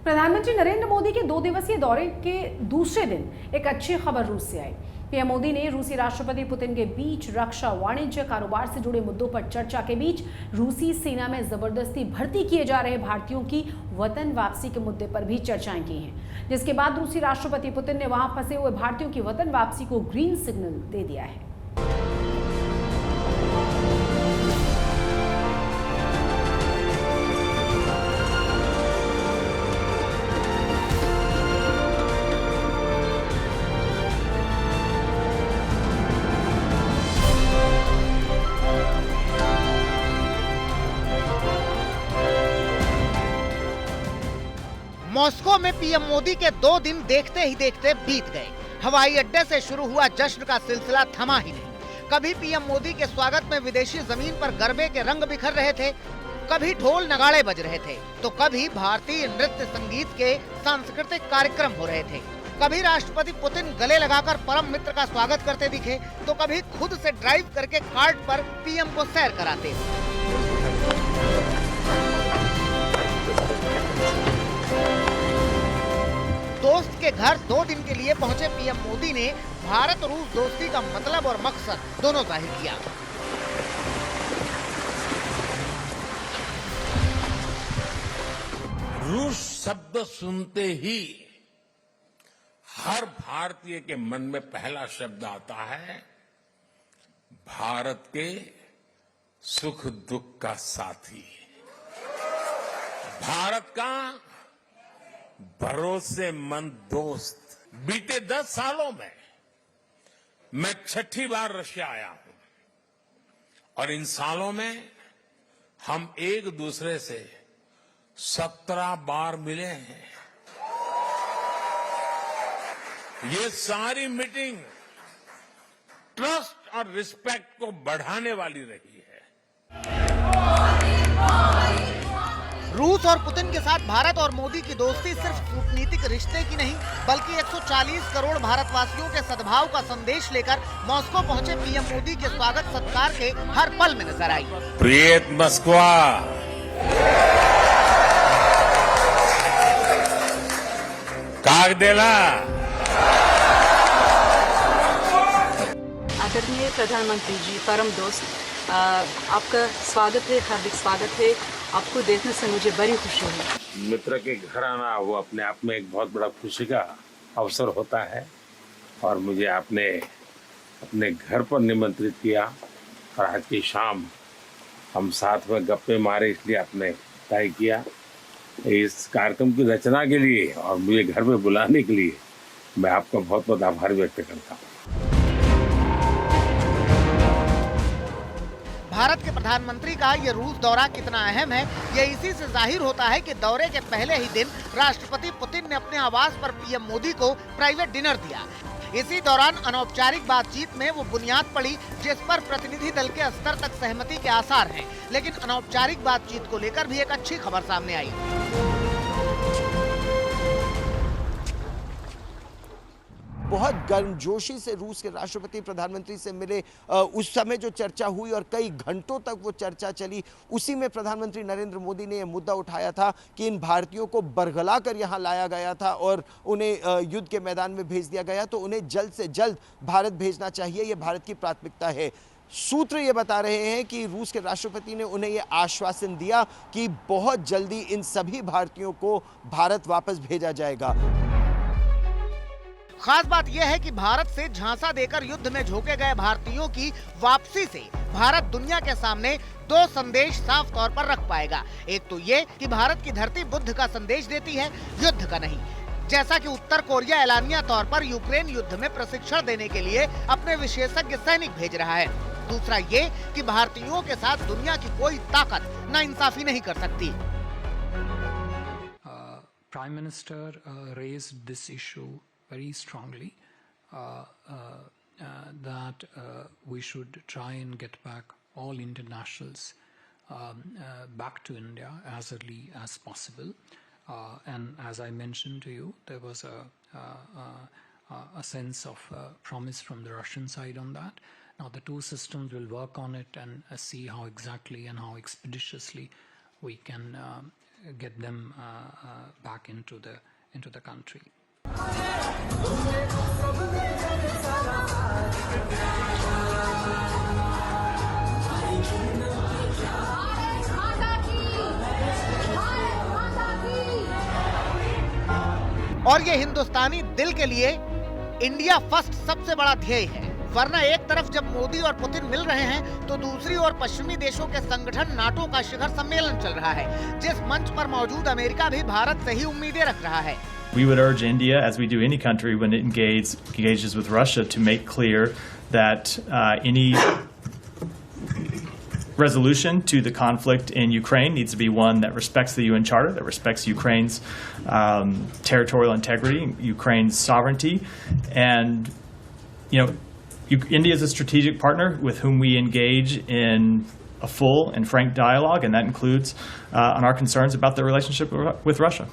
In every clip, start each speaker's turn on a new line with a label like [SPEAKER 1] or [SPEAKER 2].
[SPEAKER 1] प्रधानमंत्री नरेंद्र मोदी के 2 दिवसीय दौरे के दूसरे दिन एक अच्छी खबर रूस से आई। पीएम मोदी ने रूसी राष्ट्रपति पुतिन के बीच रक्षा, वाणिज्य, कारोबार से जुड़े मुद्दों पर चर्चा के बीच रूसी सेना में जबरदस्ती भर्ती किए जा रहे भारतीयों की वतन वापसी के मुद्दे पर भी चर्चाएं की हैं, जिसके बाद रूसी राष्ट्रपति पुतिन ने वहां फंसे हुए भारतीयों की वतन वापसी को ग्रीन सिग्नल दे दिया है।
[SPEAKER 2] मॉस्को में पीएम मोदी के 2 दिन देखते ही देखते बीत गए। हवाई अड्डे से शुरू हुआ जश्न का सिलसिला थमा ही नहीं। कभी पीएम मोदी के स्वागत में विदेशी जमीन पर गरबे के रंग बिखर रहे थे, कभी ढोल नगाड़े बज रहे थे, तो कभी भारतीय नृत्य संगीत के सांस्कृतिक कार्यक्रम हो रहे थे। कभी राष्ट्रपति पुतिन गले लगाकर परम मित्र का स्वागत करते दिखे, तो कभी खुद से ड्राइव करके कार्ट पर पीएम को सैर कराते। दोस्त के घर 2 दिन के लिए पहुंचे पीएम मोदी ने भारत रूस दोस्ती का मतलब और मकसद दोनों जाहिर किया।
[SPEAKER 3] रूस शब्द सुनते ही हर भारतीय के मन में पहला शब्द आता है भारत के सुख दुख का साथी, भारत का भरोसेमंद दोस्त। बीते 10 सालों में मैं 6ठी बार रशिया आया हूं और इन सालों में हम एक दूसरे से 17 बार मिले हैं। ये सारी मीटिंग ट्रस्ट और रिस्पेक्ट को बढ़ाने वाली रही है।
[SPEAKER 2] रूस और पुतिन के साथ भारत और मोदी की दोस्ती सिर्फ कूटनीतिक रिश्ते की नहीं, बल्कि 140 करोड़ भारतवासियों के सद्भाव का संदेश लेकर मॉस्को पहुंचे पीएम मोदी के स्वागत सत्कार के हर पल में नजर आई।
[SPEAKER 3] प्रियत मॉस्को, कागदेला।
[SPEAKER 4] आदरणीय प्रधानमंत्री जी, परम दोस्त, आपका स्वागत है, हार्दिक स्वागत है। आपको देखने से मुझे बड़ी खुशी हुई।
[SPEAKER 3] मित्र के घर आना वो अपने आप में एक बहुत बड़ा खुशी का अवसर होता है और मुझे आपने अपने घर पर निमंत्रित किया और आज की शाम हम साथ में गप्पे मारे, इसलिए आपने तय किया। इस कार्यक्रम की रचना के लिए और मुझे घर में बुलाने के लिए मैं आपका बहुत बहुत आभार व्यक्त करता हूँ।
[SPEAKER 2] भारत के प्रधानमंत्री का ये रूस दौरा कितना अहम है, ये इसी से जाहिर होता है कि दौरे के पहले ही दिन राष्ट्रपति पुतिन ने अपने आवास पर पीएम मोदी को प्राइवेट डिनर दिया। इसी दौरान अनौपचारिक बातचीत में वो बुनियाद पड़ी जिस पर प्रतिनिधि दल के स्तर तक सहमति के आसार हैं। लेकिन अनौपचारिक बातचीत को लेकर भी एक अच्छी खबर सामने आई।
[SPEAKER 5] बहुत गर्मजोशी से रूस के राष्ट्रपति प्रधानमंत्री से मिले। उस समय जो चर्चा हुई और कई घंटों तक वो चर्चा चली, उसी में प्रधानमंत्री नरेंद्र मोदी ने यह मुद्दा उठाया था कि इन भारतीयों को बरगला कर यहाँ लाया गया था और उन्हें युद्ध के मैदान में भेज दिया गया, तो उन्हें जल्द से जल्द भारत भेजना चाहिए, ये भारत की प्राथमिकता है। सूत्र ये बता रहे हैं कि रूस के राष्ट्रपति ने उन्हें यह आश्वासन दिया कि बहुत जल्दी इन सभी भारतीयों को भारत वापस भेजा जाएगा।
[SPEAKER 2] खास बात यह है कि भारत से झांसा देकर युद्ध में झोंके गए भारतीयों की वापसी से भारत दुनिया के सामने 2 संदेश साफ तौर पर रख पाएगा। एक तो ये कि भारत की धरती बुद्ध का संदेश देती है, युद्ध का नहीं। जैसा कि उत्तर कोरिया एलानिया तौर पर यूक्रेन युद्ध में प्रशिक्षण देने के लिए अपने विशेषज्ञ सैनिक भेज रहा है। दूसरा ये कि भारतीयों के साथ दुनिया की कोई ताकत नाइंसाफी नहीं कर सकती।
[SPEAKER 6] Prime Minister raised this issue very strongly, that we should try and get back all internationals back to India as early as possible. And as I mentioned to you, there was a sense of promise from the Russian side on that. Now the two systems will work on it and see how exactly and how expeditiously we can get them back into the country.
[SPEAKER 2] और ये हिंदुस्तानी दिल के लिए India first सबसे बड़ा ध्येय है। वरना एक तरफ जब मोदी और पुतिन मिल रहे हैं तो दूसरी ओर पश्चिमी देशों के संगठन नाटो का शिखर सम्मेलन चल रहा है, जिस मंच पर मौजूद अमेरिका भी भारत से ही उम्मीदें रख रहा है।
[SPEAKER 7] We would urge India, as we do any country when it engages with Russia, to make clear that any resolution to the conflict in Ukraine needs to be one that respects the UN Charter, that respects Ukraine's territorial integrity, Ukraine's sovereignty, and India is a strategic partner with whom we engage in a full and frank dialogue, and that includes on our concerns about the relationship with Russia.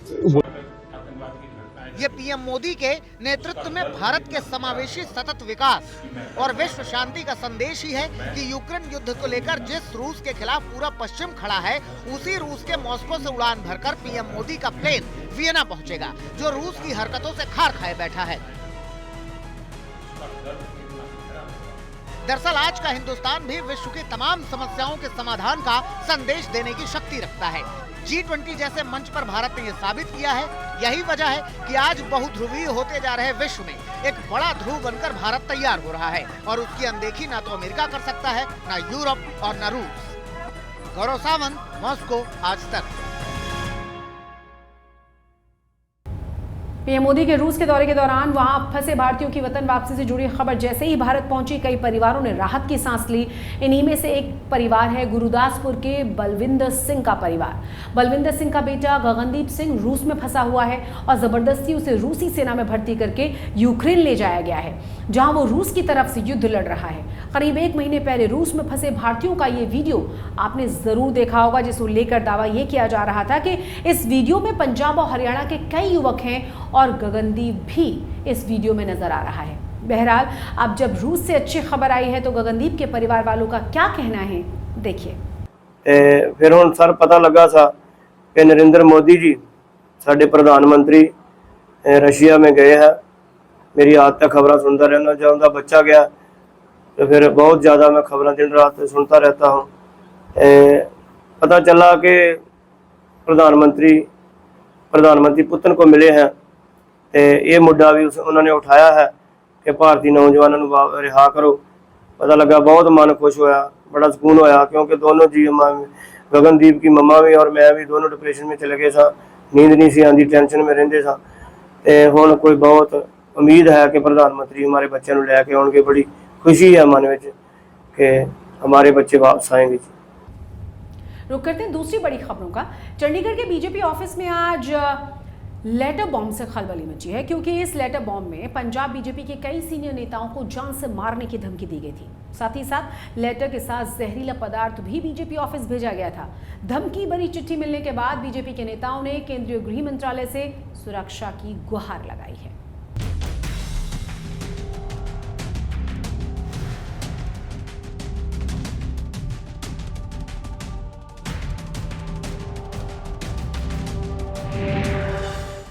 [SPEAKER 2] ये PM Modi के नेतृत्व में भारत के समावेशी सतत विकास और विश्व शांति का संदेश ही है कि यूक्रेन युद्ध को लेकर जिस रूस के खिलाफ पूरा पश्चिम खड़ा है, उसी रूस के मॉस्को से उड़ान भरकर पीएम मोदी का प्लेन वियना पहुंचेगा, जो रूस की हरकतों से खार खाए बैठा है। दरअसल आज का हिंदुस्तान भी विश्व की तमाम समस्याओं के समाधान का संदेश देने की शक्ति रखता है। G20 जैसे मंच पर भारत ने ये साबित किया है। यही वजह है कि आज बहुध्रुवीय होते जा रहे विश्व में एक बड़ा ध्रुव बनकर भारत तैयार हो रहा है, और उसकी अनदेखी ना तो अमेरिका कर सकता है, ना यूरोप और ना रूस। गौरव सावंत, मॉस्को, आज तक।
[SPEAKER 1] पीएम मोदी के रूस के दौरे के दौरान वहां फंसे भारतीयों की वतन वापसी से जुड़ी खबर जैसे ही भारत पहुंची, कई परिवारों ने राहत की सांस ली। इन्हीं में से एक परिवार है गुरुदासपुर के बलविंदर सिंह का परिवार। बलविंदर सिंह का बेटा गगनदीप सिंह रूस में फंसा हुआ है और जबरदस्ती उसे रूसी सेना में भर्ती करके यूक्रेन ले जाया गया है, जहां वो रूस की तरफ से युद्ध लड़ रहा है। करीब 1 महीने पहले रूस में फंसे भारतीयों का ये वीडियो आपने जरूर देखा होगा, जिसको लेकर दावा ये किया जा रहा था कि इस वीडियो में पंजाब और हरियाणा के कई युवक हैं और गगनदीप भी इस वीडियो में नजर आ रहा है। बहरहाल अब जब रूस से अच्छी खबर आई है तो गगनदीप के परिवार वालों का क्या कहना है, देखिए।
[SPEAKER 8] फिर हुण सर पता लगा सा कि नरेंद्र मोदी जी साडे प्रधानमंत्री रशिया में गए हैं। मेरी आज तक खबर सुनता रहना, जब उनका बच्चा गया तो फिर बहुत ज़्यादा मैं खबरें दिन रात सुनता रहता हूँ। पता चला कि प्रधानमंत्री पुतिन को मिले हैं, तो ये मुद्दा भी उन्होंने उठाया है कि भारतीय नौजवानों को रिहा करो। पता लगा, बहुत मन खुश होया, बड़ा सुकून होया, क्योंकि दोनों जी गगनदीप की मम्मा भी और मैं भी दोनों डिप्रेशन में चले गए सा, नींद नहीं सी आती, टेंशन में रहंदे सा। ते हुण कोई बहुत उम्मीद है कि प्रधानमंत्री हमारे बच्चों को लैके आउणगे। बड़ी खुशी है मन में कि हमारे बच्चे वापस आएंगे।
[SPEAKER 1] रुक करते हैं दूसरी बड़ी खबरों का। चंडीगढ़ के बीजेपी ऑफिस में आज लेटर बॉम्ब से खलबली मची है, क्योंकि इस लेटर बॉम्ब में पंजाब बीजेपी के कई सीनियर नेताओं को जान से मारने की धमकी दी गई थी। साथ ही साथ लेटर के साथ जहरीला पदार्थ भी बीजेपी ऑफिस भेजा गया था। धमकी भरी चिट्ठी मिलने के बाद बीजेपी के नेताओं ने केंद्रीय गृह मंत्रालय से सुरक्षा की गुहार लगाई है।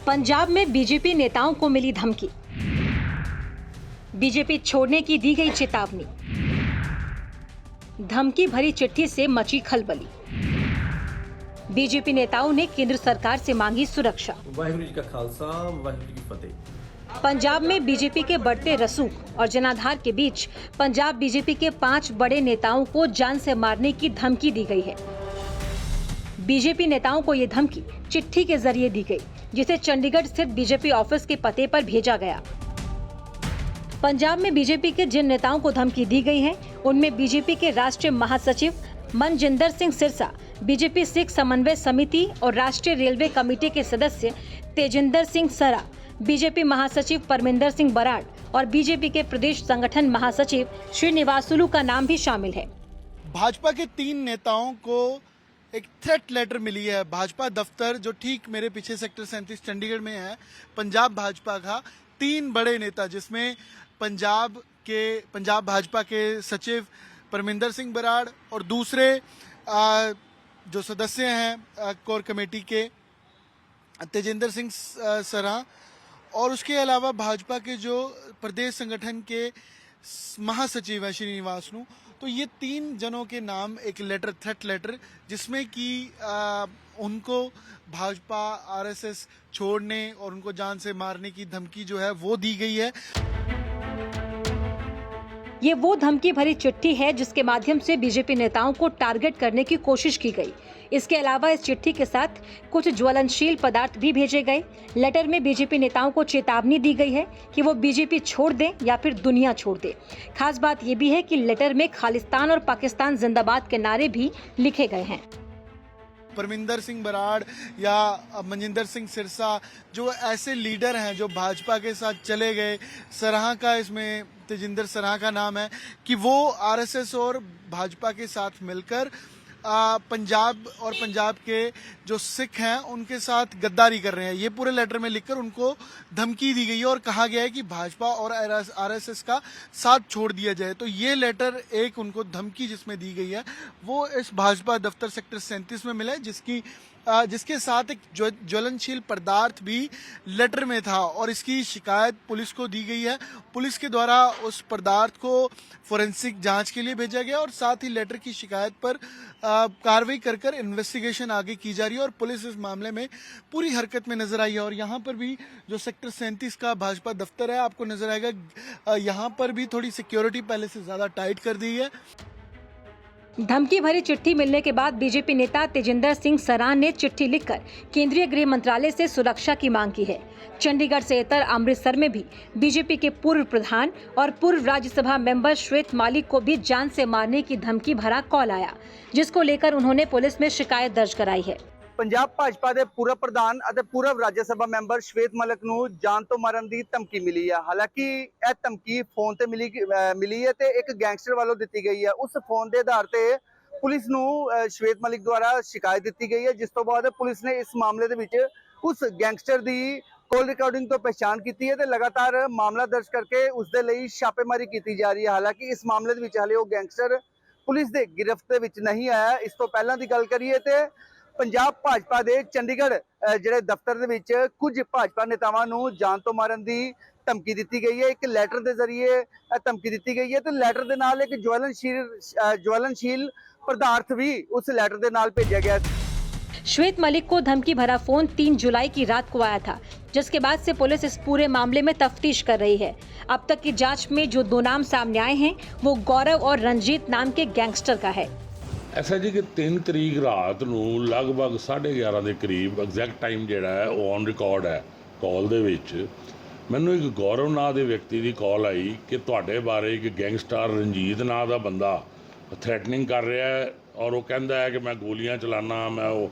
[SPEAKER 9] पंजाब में बीजेपी नेताओं को मिली धमकी, बीजेपी छोड़ने की दी गई चेतावनी, धमकी भरी चिट्ठी से मची खलबली। बीजेपी नेताओं ने केंद्र सरकार से मांगी सुरक्षा।
[SPEAKER 10] वाहिगुरू जी का खालसा, वाहिगुरू जी की फतेह।
[SPEAKER 9] पंजाब में बीजेपी के बढ़ते रसूख और जनाधार के बीच पंजाब बीजेपी के 5 बड़े नेताओं को जान से मारने की धमकी दी गई है। बीजेपी नेताओं को ये धमकी चिट्ठी के जरिए दी गई, जिसे चंडीगढ़ स्थित बीजेपी ऑफिस के पते पर भेजा गया। पंजाब में बीजेपी के जिन नेताओं को धमकी दी गई है, उनमें बीजेपी के राष्ट्रीय महासचिव मनजिंदर सिंह सिरसा, बीजेपी सिख समन्वय समिति और राष्ट्रीय रेलवे कमेटी के सदस्य तेजिंदर सिंह सरा, बीजेपी महासचिव परमिंदर सिंह बराड़ और बीजेपी के प्रदेश संगठन महासचिव श्रीनिवासुलू का नाम भी शामिल है।
[SPEAKER 11] भाजपा के 3 नेताओं को एक थ्रेट लेटर मिली है भाजपा दफ्तर, जो ठीक मेरे पीछे सेक्टर 37 चंडीगढ़ में है। पंजाब भाजपा का 3 बड़े नेता, जिसमें पंजाब भाजपा के सचिव परमिंदर सिंह बराड़ और दूसरे जो सदस्य हैं कोर कमेटी के तेजिंदर सिंह सरा और उसके अलावा भाजपा के जो प्रदेश संगठन के महासचिव है श्रीनिवासनु, तो ये 3 जनों के नाम एक लेटर, थ्रेट लेटर, जिसमें कि उनको भाजपा आरएसएस छोड़ने और उनको जान से मारने की धमकी जो है वो दी गई है।
[SPEAKER 9] ये वो धमकी भरी चिट्ठी है जिसके माध्यम से बीजेपी नेताओं को टारगेट करने की कोशिश की गई। इसके अलावा इस चिट्ठी के साथ कुछ ज्वलनशील पदार्थ भी भेजे गए। लेटर में बीजेपी नेताओं को चेतावनी दी गई है कि वो बीजेपी छोड़ दें या फिर दुनिया छोड़ दें। खास बात ये भी है कि लेटर में खालिस्तान और पाकिस्तान जिंदाबाद के नारे भी लिखे गए हैं।
[SPEAKER 11] परमिंदर सिंह बराड़ या मनजिंदर सिंह सिरसा जो ऐसे लीडर हैं जो भाजपा के साथ चले गए, सराहा का इसमें तेजिंदर सराहा का नाम है कि वो आरएसएस और भाजपा के साथ मिलकर पंजाब और पंजाब के जो सिख हैं उनके साथ गद्दारी कर रहे हैं। ये पूरे लेटर में लिखकर उनको धमकी दी गई है और कहा गया है कि भाजपा और आरएसएस का साथ छोड़ दिया जाए। तो ये लेटर एक उनको धमकी जिसमें दी गई है वो इस भाजपा दफ्तर सेक्टर 37 में मिला है, जिसके साथ एक ज्वलनशील पदार्थ भी लेटर में था और इसकी शिकायत पुलिस को दी गई है। पुलिस के द्वारा उस पदार्थ को फोरेंसिक जांच के लिए भेजा गया और साथ ही लेटर की शिकायत पर कार्रवाई कर इन्वेस्टिगेशन आगे की जा रही है और पुलिस इस मामले में पूरी हरकत में नजर आई है। और यहाँ पर भी जो सेक्टर 37 का भाजपा दफ्तर है आपको नजर आएगा, यहाँ पर भी थोड़ी सिक्योरिटी पहले से ज्यादा टाइट कर दी है।
[SPEAKER 9] धमकी भरी चिट्ठी मिलने के बाद बीजेपी नेता तेजिंदर सिंह सरान ने चिट्ठी लिखकर केंद्रीय गृह मंत्रालय से सुरक्षा की मांग की है। चंडीगढ़ से इतर अमृतसर में भी बीजेपी के पूर्व प्रधान और पूर्व राज्यसभा मेंबर श्वेत मालिक को भी जान से मारने की धमकी भरा कॉल आया, जिसको लेकर उन्होंने पुलिस में शिकायत दर्ज कराई है।
[SPEAKER 12] पंजाब भाजपा के पूर्व प्रधान और पूर्व राज्यसभा मैंबर श्वेत मलिक नूं जान तो मारन की धमकी मिली है। हालांकि यह धमकी फोन ते मिली है ते एक गैंगस्टर वालों दी गई है। उस फोन के आधार पर पुलिस नूं श्वेत मलिक द्वारा शिकायत दी गई है, जिस तो बाद पुलिस ने इस मामले दे विच उस गैंगस्टर की कॉल रिकॉर्डिंग तो पहचान की है ते लगातार मामला दर्ज करके उसदे लई छापेमारी की जा रही है। हालांकि इस मामले दे विच हाले वो गैंगस्टर पुलिस के गिरफ्त विच नहीं आया। इस तो पहलां दी गल करिए ते पंजाब भाजपा के चंडीगढ़ जिहड़े दफ्तर दे विच कुछ भाजपा नेतावां नूं जान तो मारन की धमकी दी गई है। एक लैटर के जरिए धमकी दी गई है तो लैटर के नाल एक ज्वलनशील पदार्थ भी उस लैटर के नाल भेजा गया।
[SPEAKER 9] श्वेत मलिक को धमकी भरा फोन 3 जुलाई की रात को आया था, जिसके बाद से पुलिस इस पूरे मामले में तफ्तीश कर रही है। अब तक की जांच में जो 2 नाम सामने आए हैं वो गौरव और रंजीत नाम के गैंगस्टर का है।
[SPEAKER 3] ऐसा जी कि 3 तरीक रात नूं लगभग 11:30 के करीब एग्जैक्ट टाइम जिहड़ा है वो ऑन रिकॉर्ड है कॉल दे विच मैनूं एक गौरव नाम के व्यक्ति की कॉल आई कि तुहाडे बारे एक गैंगस्टर रंजीत नाम का बंदा थ्रैटनिंग कर रहा है और वो कहता है कि मैं गोलियां चलाना, मैं वो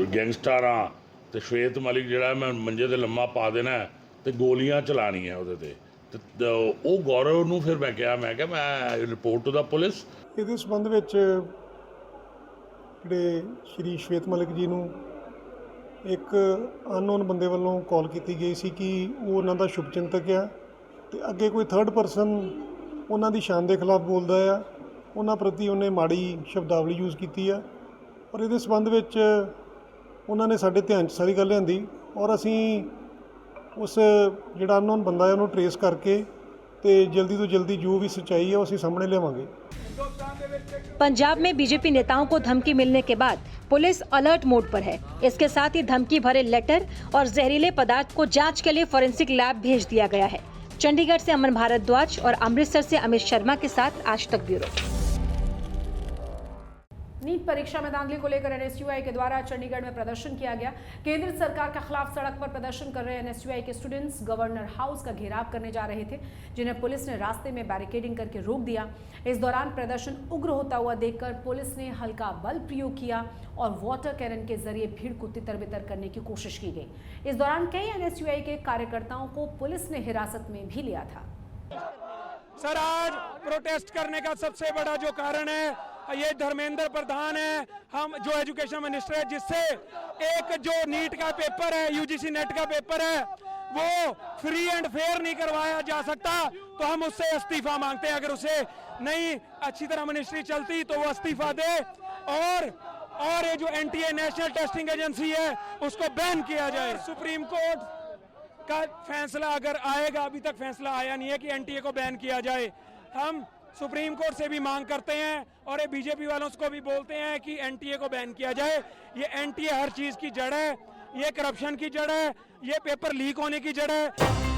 [SPEAKER 3] गैंगस्टर हाँ तो श्वेत मलिक जिहड़ा मैं मंजे ते लम्मा पा देना है तो गोलियां चलानियां उहदे ते वो गौरव नूं फिर मैं क्या मैं रिपोर्ट टू द पुलिस।
[SPEAKER 13] ਇਹਦੇ ਸੰਬੰਧ ਵਿੱਚ ਜਿਹੜੇ ਸ਼੍ਰੀ ਸ਼ਵੇਤ ਮਲਿਕ ਜੀ ਨੂੰ ਇੱਕ ਅਨਨੋਨ ਬੰਦੇ ਵੱਲੋਂ ਕਾਲ ਕੀਤੀ ਗਈ ਸੀ ਕਿ ਉਹ ਉਹਨਾਂ ਦਾ ਸ਼ੁਭਚਿੰਤਕ ਆ ਤੇ ਅੱਗੇ ਕੋਈ ਥਰਡ ਪਰਸਨ ਉਹਨਾਂ ਦੀ ਸ਼ਾਨ ਦੇ ਖਿਲਾਫ ਬੋਲਦਾ ਆ, ਉਹਨਾਂ ਪ੍ਰਤੀ ਉਹਨੇ ਮਾੜੀ ਸ਼ਬਦਾਵਲੀ ਯੂਜ਼ ਕੀਤੀ ਆ ਔਰ ਇਹਦੇ ਸੰਬੰਧ ਵਿੱਚ ਉਹਨਾਂ ਨੇ ਸਾਡੇ ਧਿਆਨ 'ਚ ਸਾਰੀ ਗੱਲ ਲਿਆਂਦੀ ਔਰ ਅਸੀਂ ਉਸ ਜਿਹੜਾ ਅਨਨੋਨ ਬੰਦਾ ਹੈ ਉਹਨੂੰ ਟਰੇਸ ਕਰਕੇ ਤੇ ਜਲਦੀ ਤੋਂ ਜਲਦੀ ਜੋ ਵੀ ਸੱਚਾਈ ਹੈ ਉਹ ਅਸੀਂ ਸਾਹਮਣੇ ਲਿਆਵਾਂਗੇ।
[SPEAKER 9] पंजाब में बीजेपी नेताओं को धमकी मिलने के बाद पुलिस अलर्ट मोड पर है। इसके साथ ही धमकी भरे लेटर और जहरीले पदार्थ को जांच के लिए फोरेंसिक लैब भेज दिया गया है। चंडीगढ़ से अमन भारद्वाज और अमृतसर से अमित शर्मा के साथ आज तक ब्यूरो।
[SPEAKER 1] नीट परीक्षा में धांधली को लेकर एनएसयूआई के द्वारा चंडीगढ़ में प्रदर्शन किया गया। केंद्र सरकार के खिलाफ सड़क पर प्रदर्शन कर रहे एनएसयूआई के स्टूडेंट्स गवर्नर हाउस का घेराव करने जा रहे थे, जिन्हें पुलिस ने रास्ते में बैरिकेडिंग करके रोक दिया। इस दौरान प्रदर्शन उग्र होता हुआ देखकर पुलिस ने हल्का बल प्रयोग किया और वाटर कैनन के जरिए भीड़ को तितर बितर करने की कोशिश की गई। इस दौरान कई एनएसयूआई के कार्यकर्ताओं को पुलिस ने हिरासत में भी लिया था।
[SPEAKER 14] सर, आज प्रोटेस्ट करने का सबसे बड़ा जो कारण है ये धर्मेंद्र प्रधान है, हम जो एजुकेशन मिनिस्टर है, जिससे एक जो नीट का पेपर है, यूजीसी नेट का पेपर है, वो फ्री एंड फेयर नहीं करवाया जा सकता, तो हम उससे इस्तीफा मांगते हैं। अगर उसे नहीं अच्छी तरह मिनिस्ट्री चलती तो वो इस्तीफा दे और ये जो एनटीए नेशनल टेस्टिंग एजेंसी है उसको बैन किया जाए। सुप्रीम कोर्ट का फैसला अगर आएगा, अभी तक फैसला आया नहीं है कि एनटीए को बैन किया जाए, हम सुप्रीम कोर्ट से भी मांग करते हैं और ये बीजेपी वालों को भी बोलते हैं कि एनटीए को बैन किया जाए। ये एनटीए हर चीज की जड़ है, ये करप्शन की जड़ है, ये पेपर लीक होने की जड़ है।